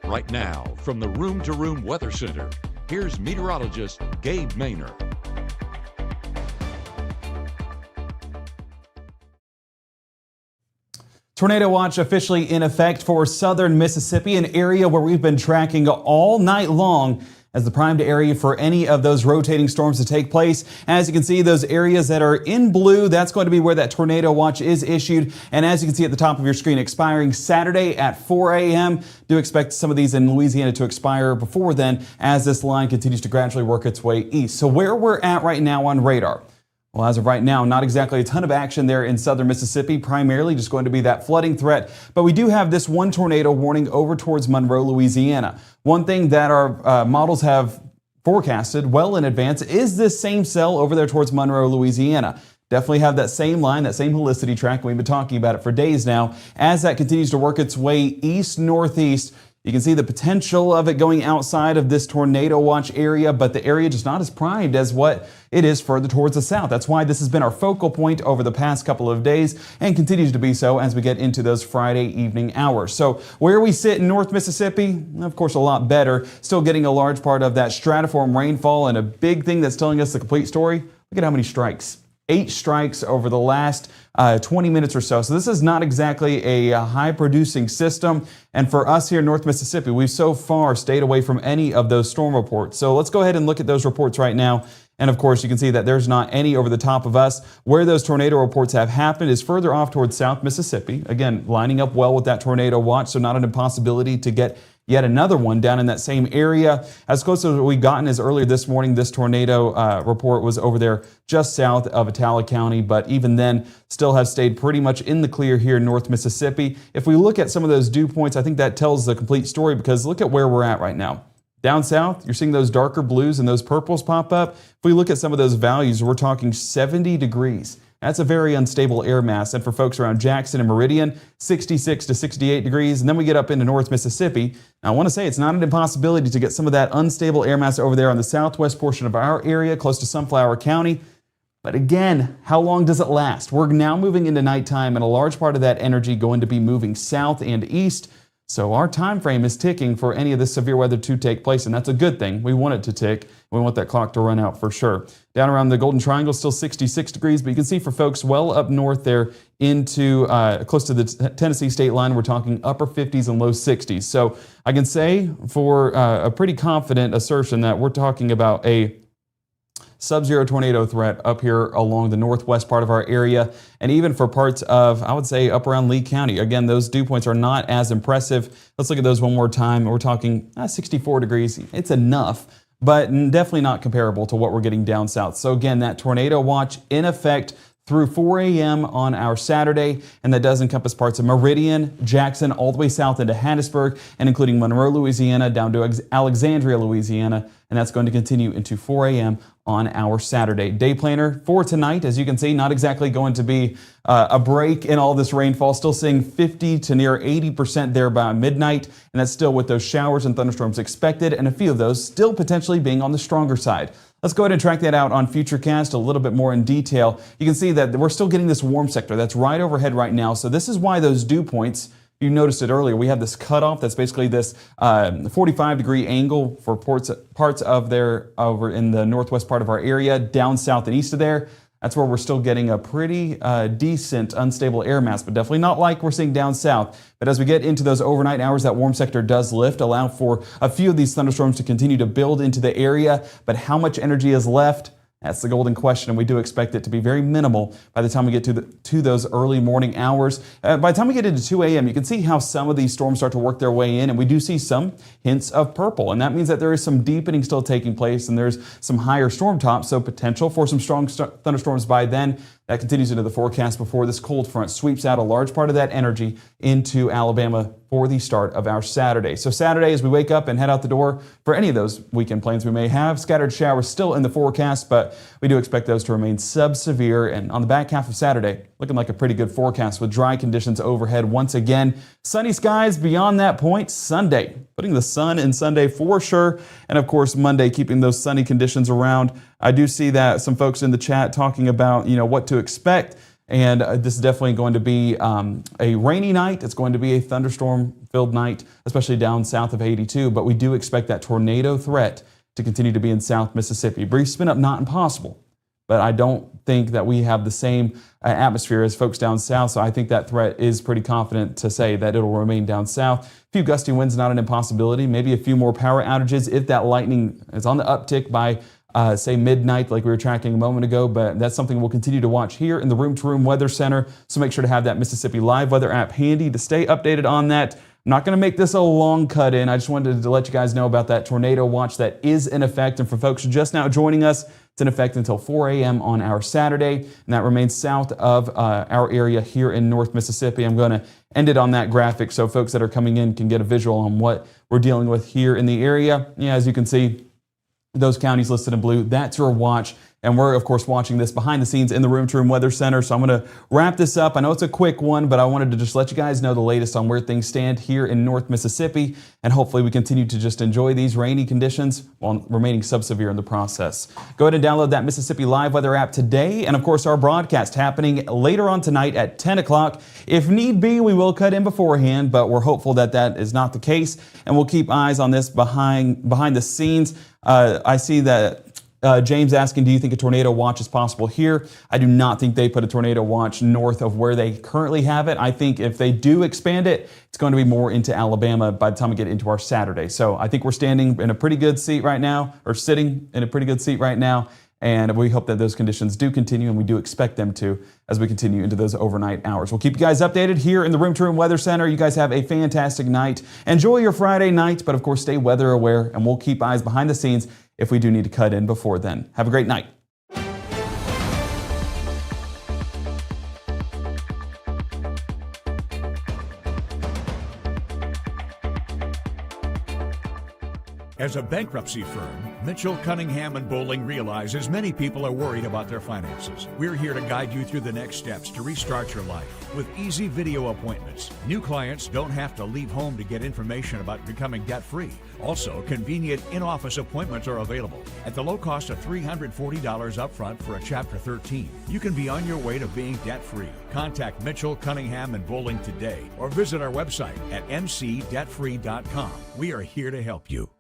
Right now, from the Room to Room Weather Center, here's meteorologist Gabe Maynor. Tornado watch officially in effect for southern Mississippi, an area where we've been tracking all night long as the primed area for any of those rotating storms to take place. As you can see, those areas that are in blue, that's going to be where that tornado watch is issued. And as you can see at the top of your screen, expiring Saturday at 4 a.m. Do expect some of these in Louisiana to expire before then as this line continues to gradually work its way east. So where we're at right now on radar. Well, as of right now, not exactly a ton of action there in southern Mississippi, primarily just going to be that flooding threat. But we do have this one tornado warning over towards Monroe, Louisiana. One thing that our models have forecasted well in advance is this same cell over there towards Monroe, Louisiana. Definitely have that same line, that same helicity track. We've been talking about it for days now. As that continues to work its way east-northeast, you can see the potential of it going outside of this tornado watch area, but the area just not as primed as what it is further towards the south. That's why this has been our focal point over the past couple of days and continues to be so as we get into those Friday evening hours. So where we sit in North Mississippi, of course, a lot better. Still getting a large part of that stratiform rainfall, and a big thing that's telling us the complete story. Look at how many strikes. 8 strikes over the last 20 minutes or so. So this is not exactly a high-producing system. And for us here in North Mississippi, we've so far stayed away from any of those storm reports. So let's go ahead and look at those reports right now. And of course, you can see that there's not any over the top of us. Where those tornado reports have happened is further off towards South Mississippi. Again, lining up well with that tornado watch, so not an impossibility to get yet another one down in that same area. As close as we've gotten as earlier this morning, this tornado report was over there just south of Attala County, but even then still have stayed pretty much in the clear here in North Mississippi. If we look at some of those dew points, I think that tells the complete story, because look at where we're at right now. Down south, you're seeing those darker blues and those purples pop up. If we look at some of those values, we're talking 70 degrees. That's a very unstable air mass. And for folks around Jackson and Meridian, 66 to 68 degrees. And then we get up into North Mississippi. Now, I want to say it's not an impossibility to get some of that unstable air mass over there on the southwest portion of our area, close to Sunflower County. But again, how long does it last? We're now moving into nighttime, and a large part of that energy going to be moving south and east. So our time frame is ticking for any of this severe weather to take place, and that's a good thing. We want it to tick. We want that clock to run out for sure. Down around the Golden Triangle, still 66 degrees, but you can see for folks well up north there into close to the Tennessee state line, we're talking upper 50s and low 60s. So I can say for a pretty confident assertion that we're talking about a sub-zero tornado threat up here along the northwest part of our area, and even for parts of, I would say, up around Lee County. Again, those dew points are not as impressive. Let's look at those one more time. We're talking 64 degrees. It's enough, but definitely not comparable to what we're getting down south. So again, that tornado watch in effect through 4 a.m. on our Saturday, and that does encompass parts of Meridian, Jackson, all the way south into Hattiesburg, and including Monroe, Louisiana, down to Alexandria, Louisiana, and that's going to continue into 4 a.m. on our Saturday. Day planner for tonight, as you can see, not exactly going to be a break in all this rainfall. Still seeing 50 to near 80% there by midnight, and that's still with those showers and thunderstorms expected, and a few of those still potentially being on the stronger side. Let's go ahead and track that out on Futurecast a little bit more in detail. You can see that we're still getting this warm sector that's right overhead right now. So this is why those dew points, you noticed it earlier, we have this cutoff that's basically this 45-degree angle for parts of there over in the northwest part of our area, down south and east of there. That's where we're still getting a pretty decent unstable air mass, but definitely not like we're seeing down south. But as we get into those overnight hours, that warm sector does lift, allow for a few of these thunderstorms to continue to build into the area. But how much energy is left? That's the golden question, and we do expect it to be very minimal by the time we get to those early morning hours. By the time we get into 2 a.m., you can see how some of these storms start to work their way in, and we do see some hints of purple, and that means that there is some deepening still taking place, and there's some higher storm tops, so potential for some strong thunderstorms by then. That continues into the forecast before this cold front sweeps out a large part of that energy into Alabama for the start of our Saturday. So Saturday, as we wake up and head out the door for any of those weekend plans we may have, scattered showers still in the forecast, but we do expect those to remain sub-severe. And on the back half of Saturday, looking like a pretty good forecast with dry conditions overhead once again. Sunny skies beyond that point. Sunday, putting the sun in Sunday for sure. And of course, Monday, keeping those sunny conditions around. I do see that some folks in the chat talking about, what to expect. And this is definitely going to be a rainy night. It's going to be a thunderstorm-filled night, especially down south of 82. But we do expect that tornado threat to continue to be in South Mississippi. Brief spin up, not impossible. But I don't think that we have the same atmosphere as folks down south. So I think that threat is pretty confident to say that it'll remain down south. A few gusty winds, not an impossibility. Maybe a few more power outages if that lightning is on the uptick by say midnight like we were tracking a moment ago, but that's something we'll continue to watch here in the Room to Room Weather Center. So make sure to have that Mississippi Live Weather app handy to stay updated on that. I'm not going to make this a long cut in. I just wanted to let you guys know about that tornado watch that is in effect. And for folks just now joining us, it's in effect until 4 a.m. on our Saturday, and that remains south of our area here in North Mississippi. I'm going to end it on that graphic so folks that are coming in can get a visual on what we're dealing with here in the area. Yeah, as you can see, those counties listed in blue, that's your watch. And we're, of course, watching this behind the scenes in the Room to Room Weather Center. So I'm going to wrap this up. I know it's a quick one, but I wanted to just let you guys know the latest on where things stand here in North Mississippi. And hopefully we continue to just enjoy these rainy conditions while remaining sub-severe in the process. Go ahead and download that Mississippi Live Weather app today. And, of course, our broadcast happening later on tonight at 10 o'clock. If need be, we will cut in beforehand, but we're hopeful that that is not the case. And we'll keep eyes on this behind the scenes. I see that James asking, do you think a tornado watch is possible here? I do not think they put a tornado watch north of where they currently have it. I think if they do expand it, it's going to be more into Alabama by the time we get into our Saturday. So I think we're standing in a pretty good seat right now, or sitting in a pretty good seat right now. And we hope that those conditions do continue, and we do expect them to as we continue into those overnight hours. We'll keep you guys updated here in the Room to Room Weather Center. You guys have a fantastic night. Enjoy your Friday night, but of course stay weather aware, and we'll keep eyes behind the scenes if we do need to cut in before then. Have a great night. As a bankruptcy firm, Mitchell, Cunningham & Bowling realizes many people are worried about their finances. We're here to guide you through the next steps to restart your life with easy video appointments. New clients don't have to leave home to get information about becoming debt-free. Also, convenient in-office appointments are available at the low cost of $340 upfront for a Chapter 13. You can be on your way to being debt-free. Contact Mitchell, Cunningham & Bowling today or visit our website at mcdebtfree.com. We are here to help you.